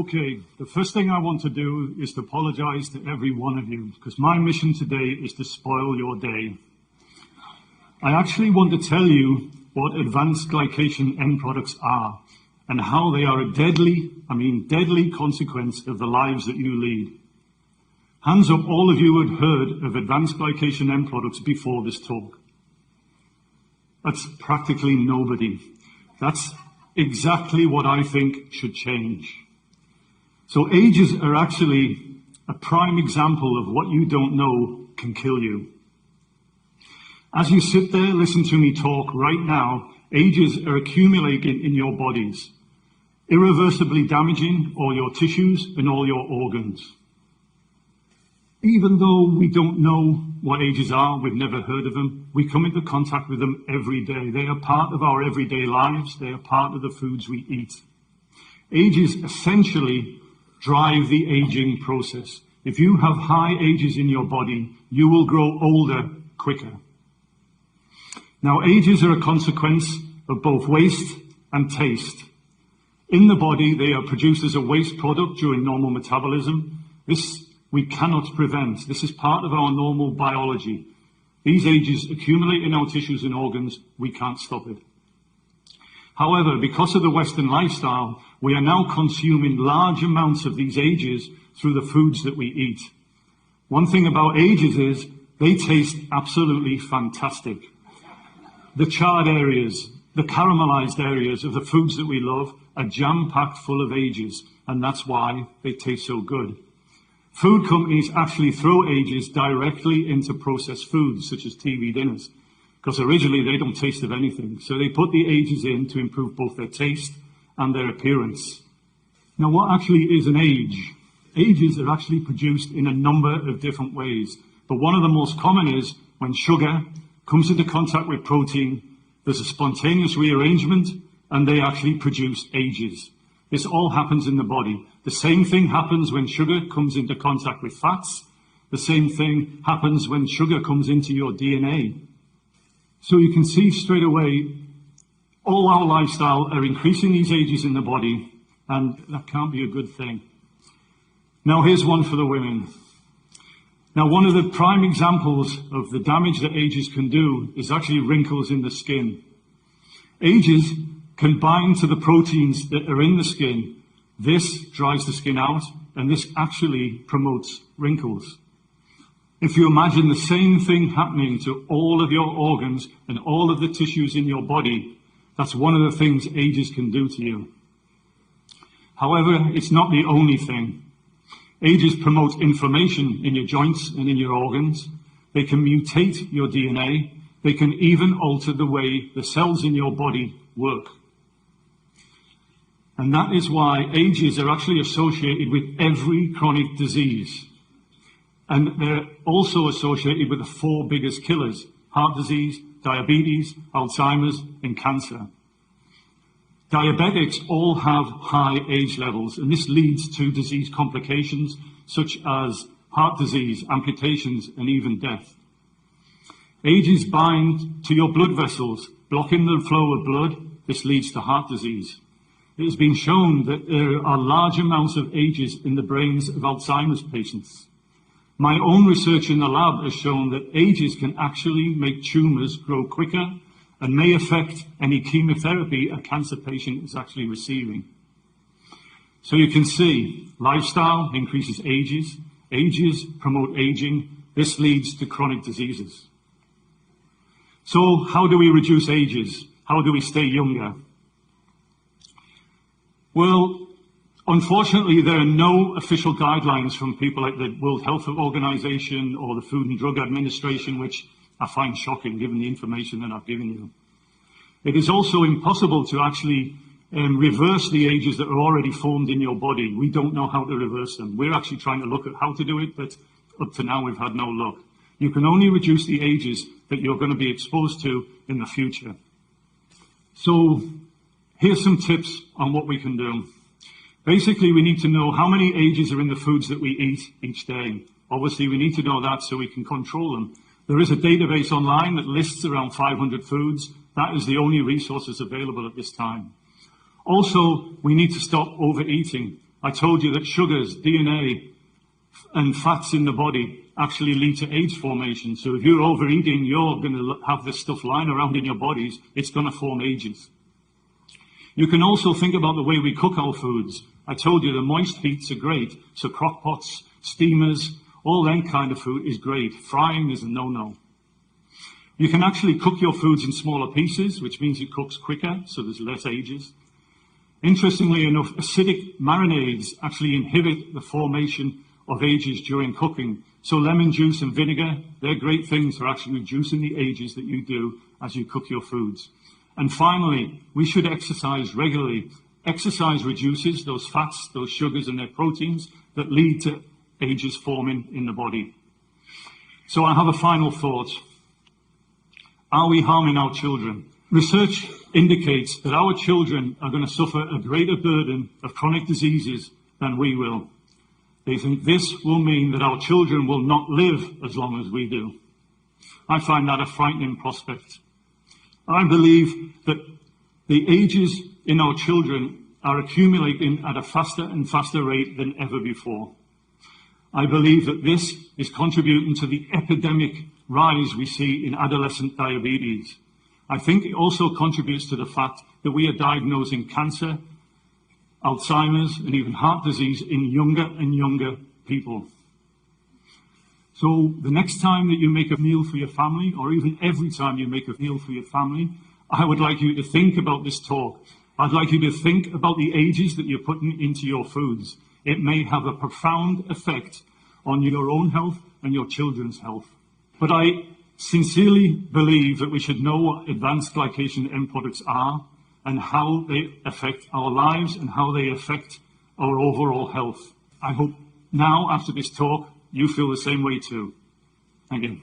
Okay, the first thing I want to do is to apologize to every one of you, because my mission today is to spoil your day. I actually want to tell you what advanced glycation end products are and how they are a deadly consequence of the lives that you lead. Hands up all of you who had heard of advanced glycation end products before this talk. That's practically nobody. That's exactly what I think should change. So ages are actually a prime example of what you don't know can kill you. As you sit there, listen to me talk right now, ages are accumulating in your bodies, irreversibly damaging all your tissues and all your organs. Even though we don't know what ages are, we've never heard of them, we come into contact with them every day. They are part of our everyday lives. They are part of the foods we eat. Ages essentially drive the aging process. If you have high ages in your body, you will grow older quicker. Now, ages are a consequence of both waste and taste. In the body, they are produced as a waste product during normal metabolism. This we cannot prevent. This is part of our normal biology. These ages accumulate in our tissues and organs. We can't stop it. However, because of the Western lifestyle, we are now consuming large amounts of these ages through the foods that we eat. One thing about ages is they taste absolutely fantastic. The charred areas, the caramelized areas of the foods that we love are jam-packed full of ages, and that's why they taste so good. Food companies actually throw ages directly into processed foods, such as TV dinners, because originally they don't taste of anything. So they put the ages in to improve both their taste and their appearance. Now, what actually is an age? Ages are actually produced in a number of different ways, but one of the most common is when sugar comes into contact with protein, there's a spontaneous rearrangement, and they actually produce ages. This all happens in the body. The same thing happens when sugar comes into contact with fats. The same thing happens when sugar comes into your DNA. So you can see straight away, all our lifestyle are increasing these ages in the body, and that can't be a good thing. Now here's one for the women. Now one of the prime examples of the damage that ages can do is actually wrinkles in the skin. Ages can bind to the proteins that are in the skin. This dries the skin out, and this actually promotes wrinkles. If you imagine the same thing happening to all of your organs and all of the tissues in your body, that's one of the things ages can do to you. However, it's not the only thing. Ages promote inflammation in your joints and in your organs. They can mutate your DNA. They can even alter the way the cells in your body work. And that is why ages are actually associated with every chronic disease. And they're also associated with the 4 biggest killers: heart disease, diabetes, Alzheimer's, and cancer. Diabetics all have high age levels, and this leads to disease complications such as heart disease, amputations, and even death. Ages bind to your blood vessels, blocking the flow of blood. This leads to heart disease. It has been shown that there are large amounts of ages in the brains of Alzheimer's patients. My own research in the lab has shown that ages can actually make tumors grow quicker and may affect any chemotherapy a cancer patient is actually receiving. So you can see, lifestyle increases ages, ages promote aging, this leads to chronic diseases. So how do we reduce ages? How do we stay younger? Well, unfortunately, there are no official guidelines from people like the World Health Organization or the Food and Drug Administration, which I find shocking given the information that I've given you. It is also impossible to actually reverse the ages that are already formed in your body. We don't know how to reverse them. We're actually trying to look at how to do it, but up to now we've had no luck. You can only reduce the ages that you're going to be exposed to in the future. So here's some tips on what we can do. Basically, we need to know how many ages are in the foods that we eat each day. Obviously, we need to know that so we can control them. There is a database online that lists around 500 foods. That is the only resources available at this time. Also, we need to stop overeating. I told you that sugars, DNA, and fats in the body actually lead to age formation. So if you're overeating, you're going to have this stuff lying around in your bodies. It's going to form ages. You can also think about the way we cook our foods. I told you the moist heats are great. So crock pots, steamers, all that kind of food is great. Frying is a no-no. You can actually cook your foods in smaller pieces, which means it cooks quicker, so there's less ages. Interestingly enough, acidic marinades actually inhibit the formation of ages during cooking. So lemon juice and vinegar, they're great things for actually reducing the ages that you do as you cook your foods. And finally, we should exercise regularly. Exercise reduces those fats, those sugars and their proteins that lead to ages forming in the body. So I have a final thought. Are we harming our children? Research indicates that our children are going to suffer a greater burden of chronic diseases than we will. They think this will mean that our children will not live as long as we do. I find that a frightening prospect. I believe that the ages in our children are accumulating at a faster and faster rate than ever before. I believe that this is contributing to the epidemic rise we see in adolescent diabetes. I think it also contributes to the fact that we are diagnosing cancer, Alzheimer's, and even heart disease in younger and younger people. So the next time that you make a meal for your family, or even every time you make a meal for your family, I would like you to think about this talk. I'd like you to think about the ages that you're putting into your foods. It may have a profound effect on your own health and your children's health. But I sincerely believe that we should know what advanced glycation end products are and how they affect our lives and how they affect our overall health. I hope now, after this talk, you feel the same way too. Thank you.